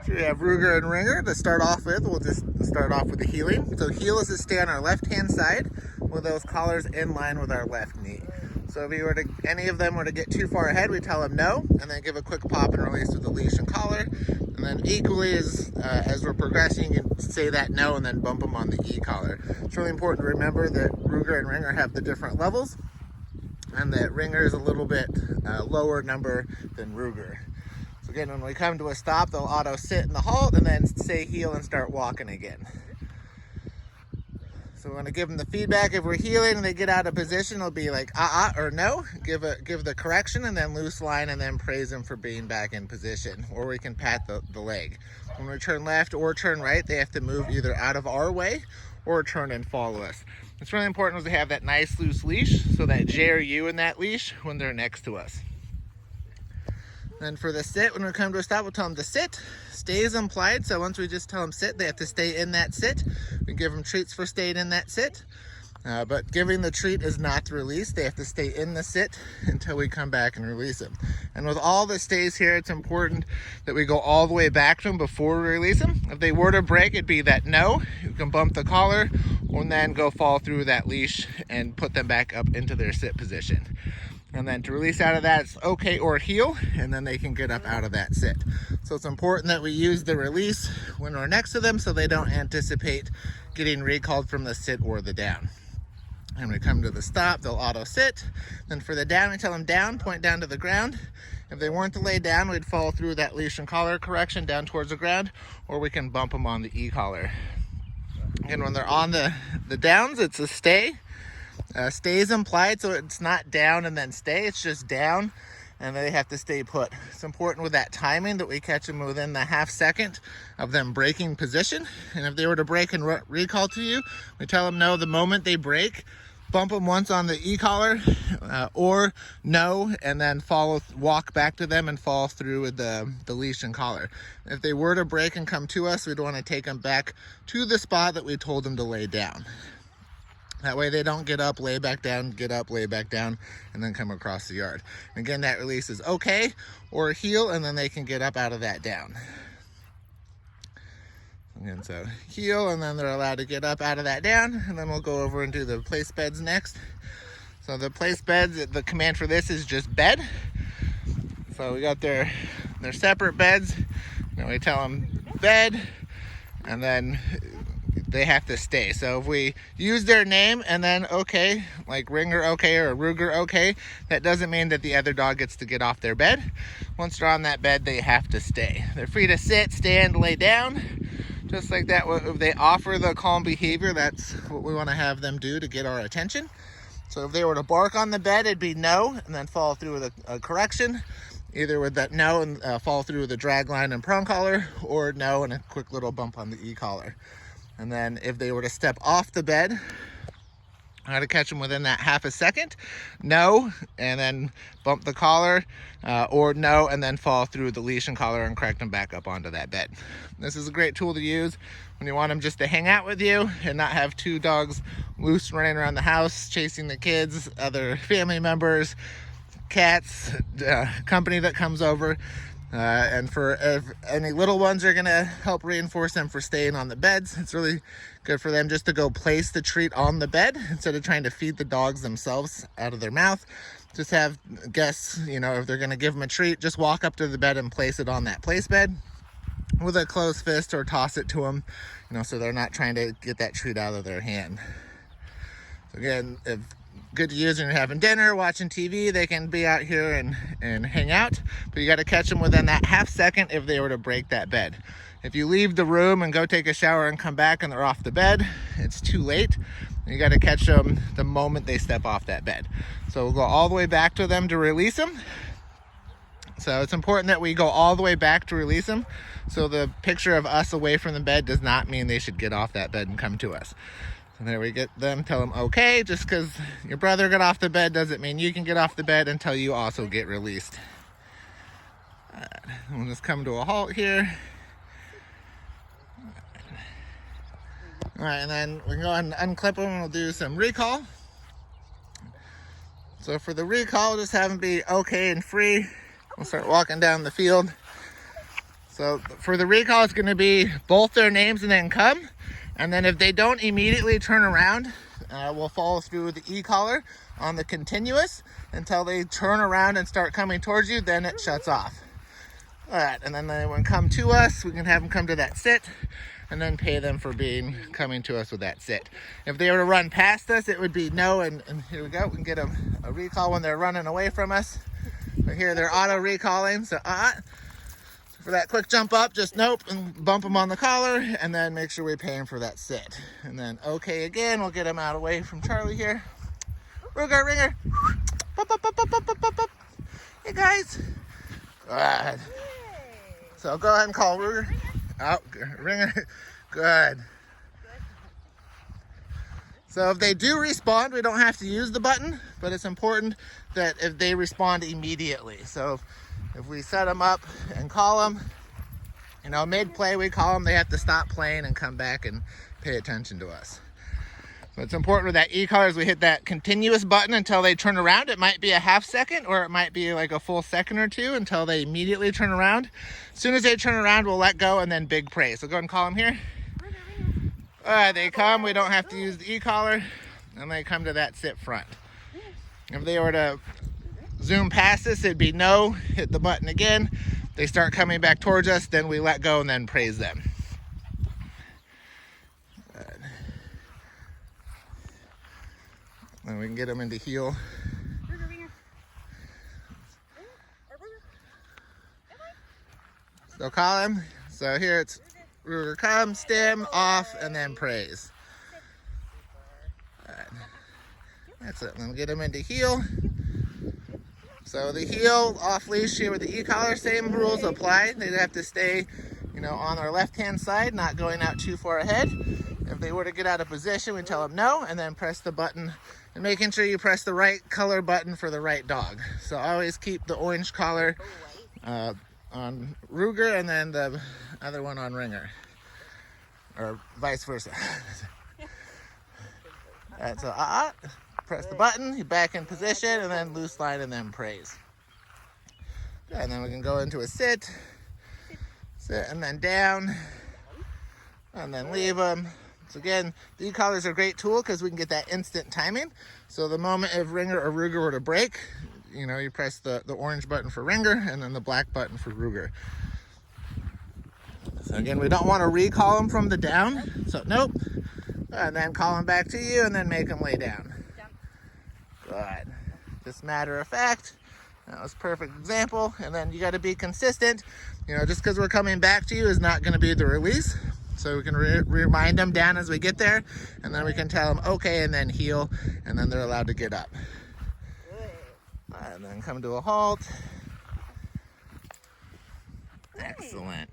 So we have Ruger and Ringer to start off with. We'll just start off with the heeling. So heel is to stay on our left-hand side with those collars in line with our left knee. So if any of them were to get too far ahead, we tell them no, and then give a quick pop and release with the leash and collar. And then equally as we're progressing, you can say that no and then bump them on the e-collar. It's really important to remember that Ruger and Ringer have the different levels, and that Ringer is a little bit lower number than Ruger. So again, when we come to a stop, they'll auto sit in the halt and then say heel and start walking again. So we want to give them the feedback. If we're heeling and they get out of position, it'll be like or no. Give the correction and then loose line and then praise them for being back in position. Or we can pat the leg. When we turn left or turn right, they have to move either out of our way or turn and follow us. It's really important to have that nice loose leash so that J or U in that leash when they're next to us. Then for the sit, when we come to a stop, we'll tell them to sit. Stay is implied, so once we just tell them sit, they have to stay in that sit. We give them treats for staying in that sit, but giving the treat is not to release. They have to stay in the sit until we come back and release them. And with all the stays here, it's important that we go all the way back to them before we release them. If they were to break, it'd be that no. You can bump the collar and then go fall through that leash and put them back up into their sit position. And then to release out of that, it's okay or heel, and then they can get up out of that sit. So it's important that we use the release when we're next to them so they don't anticipate getting recalled from the sit or the down. And when we come to the stop, they'll auto sit. Then for the down, we tell them down, point down to the ground. If they weren't to lay down, we'd follow through that leash and collar correction down towards the ground, or we can bump them on the e-collar. And when they're on the downs, it's a stay. Stay is implied, so it's not down and then stay, it's just down and they have to stay put. It's important with that timing that we catch them within the half second of them breaking position. And if they were to break and recall to you, we tell them no the moment they break. Bump them once on the e-collar or no, and then walk back to them and fall through with the leash and collar. If they were to break and come to us, we'd want to take them back to the spot that we told them to lay down. That way they don't get up, lay back down, get up, lay back down, and then come across the yard. And again, that release is okay or heel, and then they can get up out of that down. Again, so heel, and then they're allowed to get up out of that down, and then we'll go over and do the place beds next. So the place beds, the command for this is just bed. So we got their separate beds, and we tell them bed, and then they have to stay. So if we use their name and then okay, like Ringer okay or Ruger okay, that doesn't mean that the other dog gets to get off their bed. Once they're on that bed, they have to stay. They're free to sit, stand, lay down, just like that. If they offer the calm behavior, that's what we want to have them do to get our attention. So if they were to bark on the bed, it'd be no, and then follow through with a correction, either with that no and follow through with a drag line and prong collar, or no and a quick little bump on the e-collar. And then if they were to step off the bed, I got to catch them within that half a second. No, and then bump the collar, or no, and then fall through the leash and collar and correct them back up onto that bed. This is a great tool to use when you want them just to hang out with you and not have two dogs loose running around the house, chasing the kids, other family members, cats, company that comes over. And for if any little ones are going to help reinforce them for staying on the beds. It's really good for them just to go place the treat on the bed instead of trying to feed the dogs themselves out of their mouth. Just have guests, if they're going to give them a treat, just walk up to the bed and place it on that place bed with a closed fist, or toss it to them, so they're not trying to get that treat out of their hand. So again, if good to use when you're having dinner, watching TV, they can be out here and hang out, but you got to catch them within that half second if they were to break that bed. If you leave the room and go take a shower and come back and they're off the bed, it's too late. You got to catch them the moment they step off that bed. So we'll go all the way back to them to release them. So it's important that we go all the way back to release them. So the picture of us away from the bed does not mean they should get off that bed and come to us. So there we get them, tell them okay. Just because your brother got off the bed doesn't mean you can get off the bed until you also get released. We'll just come to a halt here. All right, and then we can go ahead and unclip them and we'll do some recall. So for the recall, just have them be okay and free. We'll start walking down the field. So for the recall, it's going to be both their names and then come. And then if they don't immediately turn around, we'll follow through with the e-collar on the continuous until they turn around and start coming towards you, then it shuts off. All right, and then when they come to us, we can have them come to that sit and then pay them for coming to us with that sit. If they were to run past us, it would be no, and here we go. We can get them a recall when they're running away from us. But here they're auto recalling, so for that quick jump up, just nope, and bump them on the collar, and then make sure we pay them for that sit. And then okay again, we'll get them out away from Charlie here. Ruger, ringer. Bop, bop, bop, bop, bop, bop, bop. Hey guys. Good. So go ahead and call Ruger. Oh, ringer. Good. So if they do respond, we don't have to use the button, but it's important that if they respond immediately. So if we set them up and call them, mid-play we call them, they have to stop playing and come back and pay attention to us. So it's important with that e-collar is we hit that continuous button until they turn around. It might be a half second or it might be like a full second or two until they immediately turn around. As soon as they turn around, we'll let go and then big praise. So go ahead and call them here. All right, they come, we don't have to use the e-collar, and they come to that sit front. If they were to zoom past us, it'd be no, hit the button again. They start coming back towards us, then we let go and then praise them. Good. Then we can get them into heel. So call him. So here it's Ruger come, stem, off, and then praise. Right. That's it. Then we'll get him into heel. So the heel, off leash here with the e-collar, same rules apply. They'd have to stay, on their left-hand side, not going out too far ahead. If they were to get out of position, we tell them no, and then press the button, and making sure you press the right color button for the right dog. So always keep the orange collar on Ruger and then the other one on Ringer, or vice versa. Alright, so press the button, you back in position, and then loose line and then praise. And then we can go into a sit, and then down, and then leave them. So again, the e-collars are a great tool because we can get that instant timing. So the moment if Ringer or Ruger were to break, you press the orange button for Ringer and then the black button for Ruger. So again, we don't want to recall them from the down. So nope. And then call them back to you and then make them lay down. Good. Just matter of fact. That was a perfect example. And then you got to be consistent. Just because we're coming back to you is not going to be the release. So we can remind them down as we get there. And then we can tell them okay and then heel. And then they're allowed to get up. And then come to a halt. Excellent.